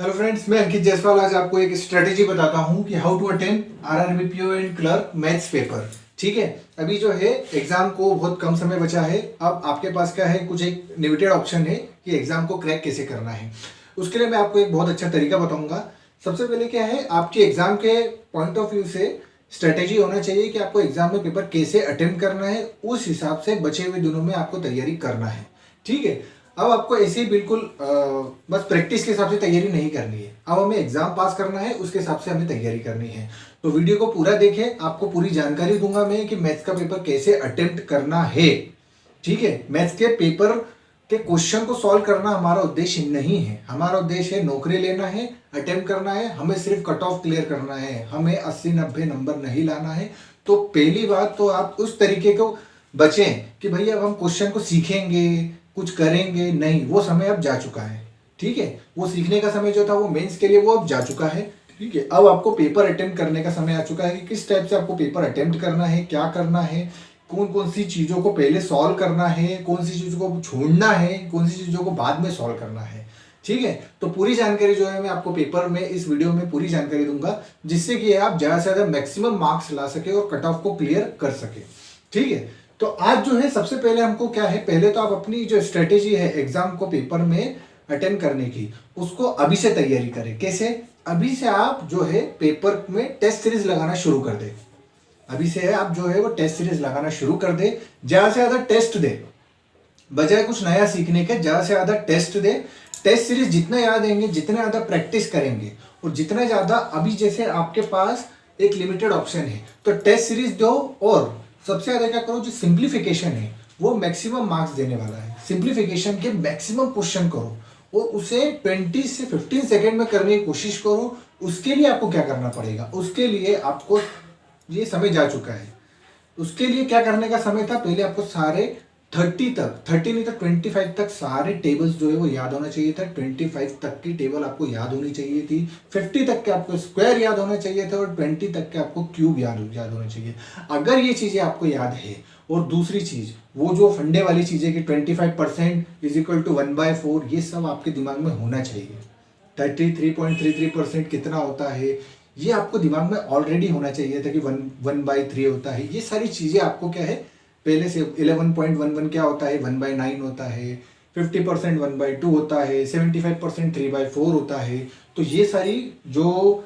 Hello friends, मैं अंकित जायसवाल आज आपको एक स्ट्रेटेजी बताता हूं कि how to attend RRB PO and clerk maths paper. ठीक है, अभी जो है एग्जाम को बहुत कम समय बचा है। अब आपके पास क्या है, कुछ एक लिमिटेड ऑप्शन है कि एग्जाम को क्रैक कैसे करना है। उसके लिए मैं आपको एक बहुत अच्छा तरीका बताऊंगा। सबसे पहले क्या है, आपके एग्जाम के पॉइंट ऑफ व्यू से स्ट्रेटेजी होना चाहिए कि आपको एग्जाम में पेपर कैसे अटेम्प्ट करना है, उस हिसाब से बचे हुए दिनों में आपको तैयारी करना है। ठीक है, अब आपको ऐसे ही बिल्कुल बस प्रैक्टिस के हिसाब से तैयारी नहीं करनी है। अब हमें एग्जाम पास करना है, उसके हिसाब से हमें तैयारी करनी है। तो वीडियो को पूरा देखें, आपको पूरी जानकारी दूंगा मैं कि मैथ्स का पेपर कैसे अटेम्प्ट करना है। ठीक है, मैथ्स के पेपर के क्वेश्चन को सॉल्व करना हमारा उद्देश्य नहीं है। हमारा उद्देश्य है नौकरी लेना है, अटेम्प्ट करना है, हमें सिर्फ कट ऑफ क्लियर करना है, हमें 80-90 नंबर नहीं लाना है। तो पहली बात तो आप उस तरीके को बचें कि भैया अब हम क्वेश्चन को सीखेंगे, कुछ करेंगे नहीं, वो समय अब जा चुका है। ठीक है, वो सीखने का समय जो था वो मेंस के लिए वो अब जा चुका है। ठीक है, अब आपको पेपर अटेम्प्ट करने का समय आ चुका है कि किस टाइप से आपको पेपर अटेम्प्ट करना है, क्या करना है, कौन कौन सी चीज़ों को पहले सॉल्व करना है, कौन सी चीज़ों को छोड़ना है, कौन सी चीज़ों को बाद में सॉल्व करना है। ठीक है, तो पूरी जानकारी जो है मैं आपको पेपर में इस वीडियो में पूरी जानकारी दूंगा, जिससे कि आप ज़्यादा से ज़्यादा मैक्सिमम मार्क्स ला सके और कट ऑफ को क्लियर कर सके। ठीक है, तो आज जो है सबसे पहले हमको क्या है, पहले तो आप अपनी जो स्ट्रेटेजी है एग्जाम को पेपर में अटेम्प्ट करने की, उसको अभी से तैयारी करें। कैसे? अभी से आप जो है पेपर में टेस्ट सीरीज लगाना शुरू कर दे। अभी से आप जो है वो टेस्ट सीरीज लगाना शुरू कर दे, ज्यादा से ज्यादा टेस्ट दे, बजाय कुछ नया सीखने के ज्यादा से ज्यादा टेस्ट दे। टेस्ट सीरीज जितना याद देंगे, जितना ज्यादा प्रैक्टिस करेंगे और जितना ज्यादा, अभी जैसे आपके पास एक लिमिटेड ऑप्शन है तो टेस्ट सीरीज दो, और सबसे ज्यादा क्या करो, जो सिंप्लीफिकेशन है वो मैक्सिमम मार्क्स देने वाला है। सिंप्लीफिकेशन के मैक्सिमम क्वेश्चन करो और उसे 20 से 15 सेकेंड में करने की कोशिश करो। उसके लिए आपको क्या करना पड़ेगा, उसके लिए आपको, ये समय जा चुका है, उसके लिए क्या करने का समय था, पहले आपको सारे 30 नहीं तो 25 तक सारे टेबल्स जो है वो याद होना चाहिए था। 25 तक की टेबल आपको याद होनी चाहिए थी, 50 तक के आपको स्क्वायर याद होना चाहिए था और 20 तक के आपको क्यूब याद होना चाहिए। अगर ये चीजें आपको याद है, और दूसरी चीज वो जो फंडे वाली चीजें कि 25% इज इक्वल टू 1/4, ये सब आपके दिमाग में होना चाहिए। 33.33% कितना होता है ये आपको दिमाग में ऑलरेडी होना चाहिए था कि 1/3 होता है। ये सारी चीजें आपको क्या है पहले से, 11.11 क्या होता है, 1/9 होता है, 50% 1/2 होता है, 75% 3/4 होता है। तो ये सारी जो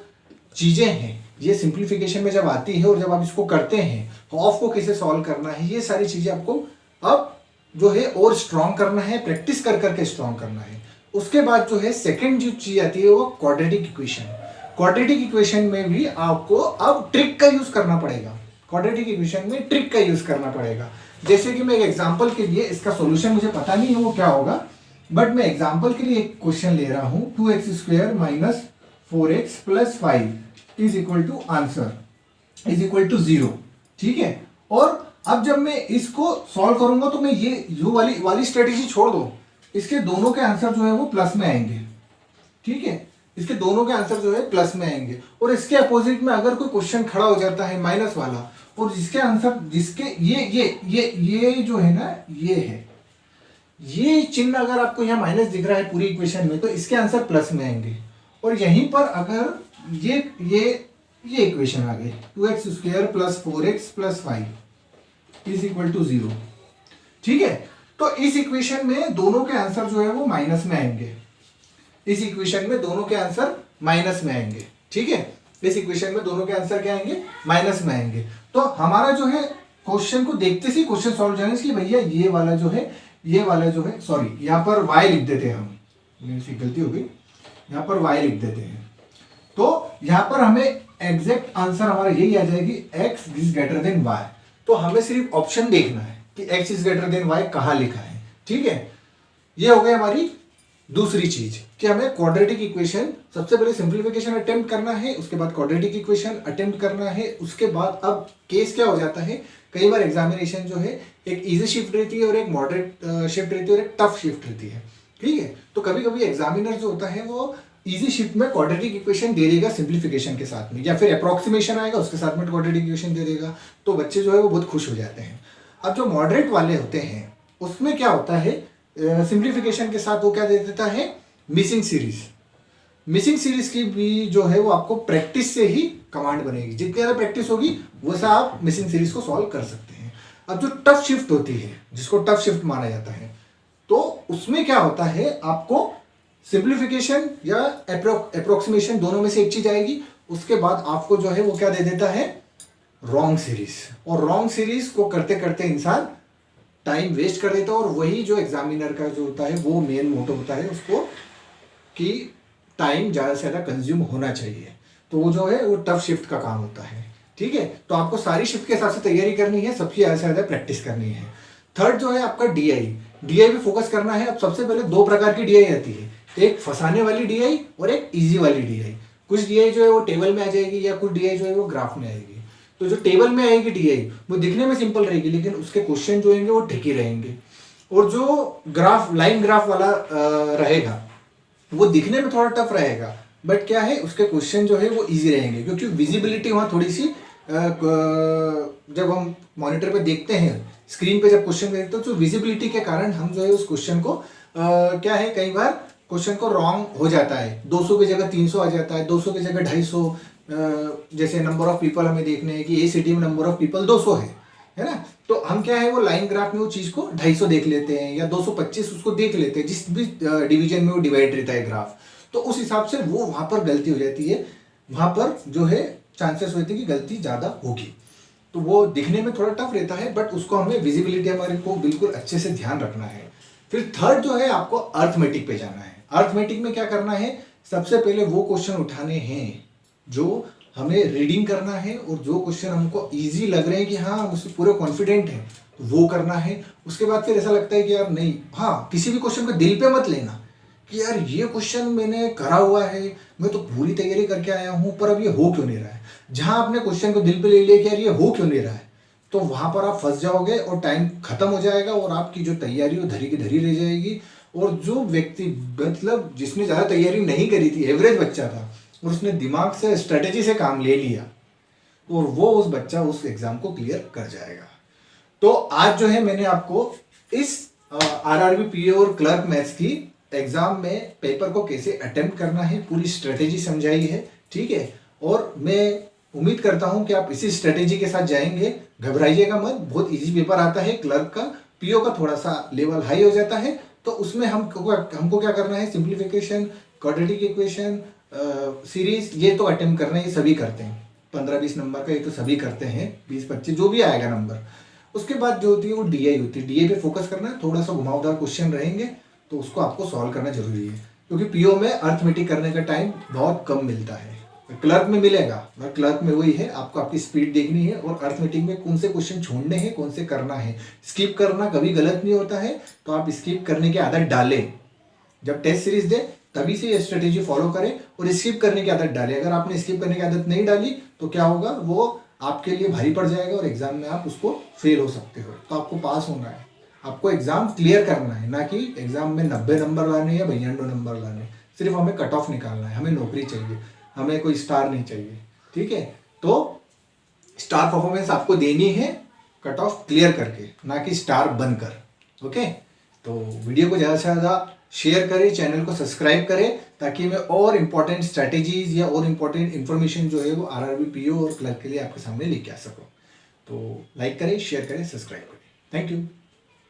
चीजें हैं ये सिंप्लीफिकेशन में जब आती है और जब आप इसको करते हैं, ऑफ को कैसे सॉल्व करना है, ये सारी चीजें आपको अब जो है और स्ट्रॉन्ग करना है, प्रैक्टिस कर करके स्ट्रॉन्ग करना है। उसके बाद जो है सेकेंड जो चीज आती है वो क्वाड्रेटिक इक्वेशन। क्वाड्रेटिक इक्वेशन में भी आपको अब ट्रिक का यूज करना पड़ेगा। क्वाड्रेटिक इक्वेशन में ट्रिक का यूज करना पड़ेगा। जैसे कि मैं एक एग्जांपल के लिए, इसका सॉल्यूशन मुझे पता नहीं है वो क्या होगा, बट मैं एग्जांपल के लिए एक क्वेश्चन ले रहा हूं। 2x² - 4x + 5 is equal to answer is equal to 0। ठीक है, और अब जब मैं इसको सॉल्व करूंगा तो मैं ये जो वाली स्ट्रेटेजी छोड़ दो, इसके दोनों के आंसर जो है वो प्लस में आएंगे। ठीक है, इसके दोनों के आंसर जो है प्लस में आएंगे। और इसके अपोजिट में अगर कोई क्वेश्चन खड़ा हो जाता है माइनस वाला, और जिसके आंसर, जिसके ये जो है ना, ये है, ये चिन्ह अगर आपको यहाँ माइनस दिख रहा है पूरी इक्वेशन में, तो इसके आंसर प्लस में आएंगे। और यहीं पर अगर ये इक्वेशन आ गई 2x² + 4x + 5 is equal to 0। ठीक है, तो इस इक्वेशन में दोनों के आंसर जो है वो माइनस में आएंगे। इस इक्वेशन में दोनों के आंसर माइनस में आएंगे। ठीक है, इस इक्वेशन में दोनों के आंसर क्या आएंगे, माइनस में आएंगे। तो हमारा जो है क्वेश्चन को देखते से क्वेश्चन सॉल्व जाने इसलिए भैया ये वाला जो है, सॉरी यहाँ पर y लिख देते हैं हम, मेरी गलती हो गई, यहाँ पर y लिख देते हैं। तो यहाँ पर हमें एग्जैक्ट आंसर हमारा यही आ जाएगी, x is greater than y। तो हमें सिर्फ ऑप्शन देखना है कि x is greater than y कहाँ लिखा है। ठीक है, ये हो गई हमारी दूसरी चीज कि हमें क्वाड्रेटिक इक्वेशन, सबसे पहले सिंप्लीफिकेशन अटेम्प्ट करना है, उसके बाद क्वाड्रेटिक इक्वेशन अटेम्प्ट करना है। उसके बाद अब केस क्या हो जाता है, कई बार एग्जामिनेशन जो है एक इजी शिफ्ट रहती है और एक मॉडरेट शिफ्ट रहती है और एक टफ शिफ्ट रहती है। ठीक है, तो कभी कभी एग्जामिनर जो होता है वो इजी शिफ्ट में क्वाड्रेटिक इक्वेशन दे देगा सिंप्लीफिकेशन के साथ में, या फिर अप्रोक्सीमेशन आएगा उसके साथ में क्वाड्रेटिक इक्वेशन दे देगा, तो बच्चे जो है वो बहुत खुश हो जाते हैं। अब जो मॉडरेट वाले होते हैं उसमें क्या होता है, सिंप्लीफिकेशन के साथ वो क्या दे देता है, मिसिंग सीरीज। मिसिंग सीरीज की भी जो है वो आपको प्रैक्टिस से ही कमांड बनेगी। जितनी ज़्यादा प्रैक्टिस होगी वैसा आप मिसिंग सीरीज को सॉल्व कर सकते हैं। अब जो टफ शिफ्ट होती है, जिसको टफ शिफ्ट माना जाता है, तो उसमें क्या होता है, आपको सिंप्लीफिकेशन या अप्रोक्सीमेशन दोनों में से एक चीज आएगी। उसके बाद आपको जो है वो क्या दे देता है, रॉन्ग सीरीज। और रॉन्ग सीरीज को करते करते इंसान टाइम वेस्ट कर देता है। और वही जो एग्जामिनर का जो होता है वो मेन मोटो होता है उसको, कि टाइम ज़्यादा से ज़्यादा कंज्यूम होना चाहिए। तो वो जो है वो टफ शिफ्ट का काम होता है। ठीक है, तो आपको सारी शिफ्ट के हिसाब से तैयारी करनी है, सबकी ज़्यादा से ज़्यादा प्रैक्टिस करनी है। थर्ड जो है आपका डीआई, डीआई पे फोकस करना है। अब सबसे पहले दो प्रकार की डीआई आती है, एक फंसाने वाली डीआई और एक इजी वाली डीआई। कुछ डीआई जो है वो टेबल में आ जाएगी, या कुछ डीआई जो है वो ग्राफ में आएगी। तो जो टेबल में आएगी डीआई वो दिखने में सिंपल रहेगी, लेकिन उसके क्वेश्चन जो होंगे वो ट्रिकी रहेंगे। और जो ग्राफ, लाइन ग्राफ वाला रहेगा, वो दिखने में थोड़ा टफ रहेगा, बट क्या है, उसके क्वेश्चन जो है वो इजी रहेंगे, क्योंकि विजिबिलिटी वहाँ थोड़ी सी जब हम मॉनिटर पे देखते हैं, स्क्रीन पे जब क्वेश्चन देखते हैं, तो विजिबिलिटी के कारण हम जो है उस क्वेश्चन को क्या है, कई बार क्वेश्चन को रॉन्ग हो जाता है। 200 की जगह 300 आ जाता है, 200 की जगह 250। जैसे नंबर ऑफ पीपल हमें देखने हैं कि ए सिटी में नंबर ऑफ पीपल 200 है ना, तो हम क्या है वो लाइन ग्राफ में वो चीज़ को 250 देख लेते हैं, या 225 उसको देख लेते हैं, जिस भी डिवीजन में वो डिवाइड रहता है ग्राफ। तो उस हिसाब से वो वहाँ पर गलती हो जाती है, वहाँ पर जो है चांसेस होते हैं कि गलती ज़्यादा होगी। तो वो दिखने में थोड़ा टफ रहता है, बट उसको हमें विजिबिलिटी हमारे को बिल्कुल अच्छे से ध्यान रखना है। फिर थर्ड जो है आपको अर्थमेटिक पे जाना है। अर्थमेटिक में क्या करना है, सबसे पहले वो क्वेश्चन उठाने हैं जो हमें रीडिंग करना है, और जो क्वेश्चन हमको इजी लग रहे हैं कि हाँ हम उससे पूरे कॉन्फिडेंट हैं, तो वो करना है। उसके बाद फिर ऐसा लगता है कि यार नहीं, हाँ किसी भी क्वेश्चन को दिल पे मत लेना कि यार ये क्वेश्चन मैंने करा हुआ है, मैं तो पूरी तैयारी करके आया हूँ, पर अब ये हो क्यों नहीं रहा है। जहाँ आपने क्वेश्चन को दिल पे ले लिया कि यार ये हो क्यों नहीं रहा है, तो वहाँ पर आप फंस जाओगे और टाइम खत्म हो जाएगा, और आपकी जो तैयारी वो धरी की धरी रह जाएगी। और जो व्यक्ति, मतलब जिसने ज़्यादा तैयारी नहीं करी थी, एवरेज बच्चा था, और उसने दिमाग से, स्ट्रेटेजी से काम ले लिया, और वो उस बच्चा उस एग्जाम को क्लियर कर जाएगा। तो आज जो है मैंने आपको इस आरआरबी पीओ और क्लर्क मैथ्स की एग्जाम में पेपर को कैसे अटेम्प्ट करना है पूरी स्ट्रेटेजी समझाई है। ठीक है, और मैं उम्मीद करता हूं कि आप इसी स्ट्रेटेजी के साथ जाएंगे। घबराइएगा मत, बहुत इजी पेपर आता है क्लर्क का। पीओ का थोड़ा सा लेवल हाई हो जाता है, तो उसमें हमको क्या करना है, सिंप्लीफिकेशन, क्वाड्रेटिक इक्वेशन, सीरीज, ये तो अटेम्प्ट करना है, ये सभी करते हैं। 15-20 नंबर का ये तो सभी करते हैं, 20-25 जो भी आएगा नंबर। उसके बाद जो होती है वो डीआई होती है। डीआई पे फोकस करना है, थोड़ा सा घुमावदार क्वेश्चन रहेंगे, तो उसको आपको सॉल्व करना जरूरी है, क्योंकि पीओ में अर्थमेटिक करने का टाइम बहुत कम मिलता है। क्लर्क में मिलेगा, मगर क्लर्क में वही है, आपको आपकी स्पीड देखनी है, और अर्थमेटिक में कौन से क्वेश्चन छोड़ने हैं, कौन से करना है। स्किप करना कभी गलत नहीं होता है, तो आप स्किप करने की आदत डालें। जब टेस्ट सीरीज दे तभी से ये स्ट्रेटेजी फॉलो करें, और स्किप करने की आदत डालें। अगर आपने स्किप करने की आदत नहीं डाली तो क्या होगा, वो आपके लिए भारी पड़ जाएगा, और एग्जाम में आप उसको फेल हो सकते हो। तो आपको पास होना है, आपको एग्जाम क्लियर करना है, ना कि एग्जाम में 90 नंबर लाने या 92 नंबर लाने। सिर्फ हमें कट ऑफ निकालना है, हमें नौकरी चाहिए, हमें कोई स्टार नहीं चाहिए। ठीक है, तो स्टार परफॉर्मेंस आपको देनी है कट ऑफ क्लियर करके, ना कि स्टार बनकर। ओके, तो वीडियो को ज़्यादा से ज़्यादा शेयर करें, चैनल को सब्सक्राइब करें, ताकि मैं और इम्पोर्टेंट स्ट्रैटेजीज या और इम्पोर्टेंट इन्फॉर्मेशन जो है वो आरआरबी पीओ और क्लर्क के लिए आपके सामने लेके आ सकूँ। तो लाइक करें, शेयर करें, सब्सक्राइब करें। Thank you.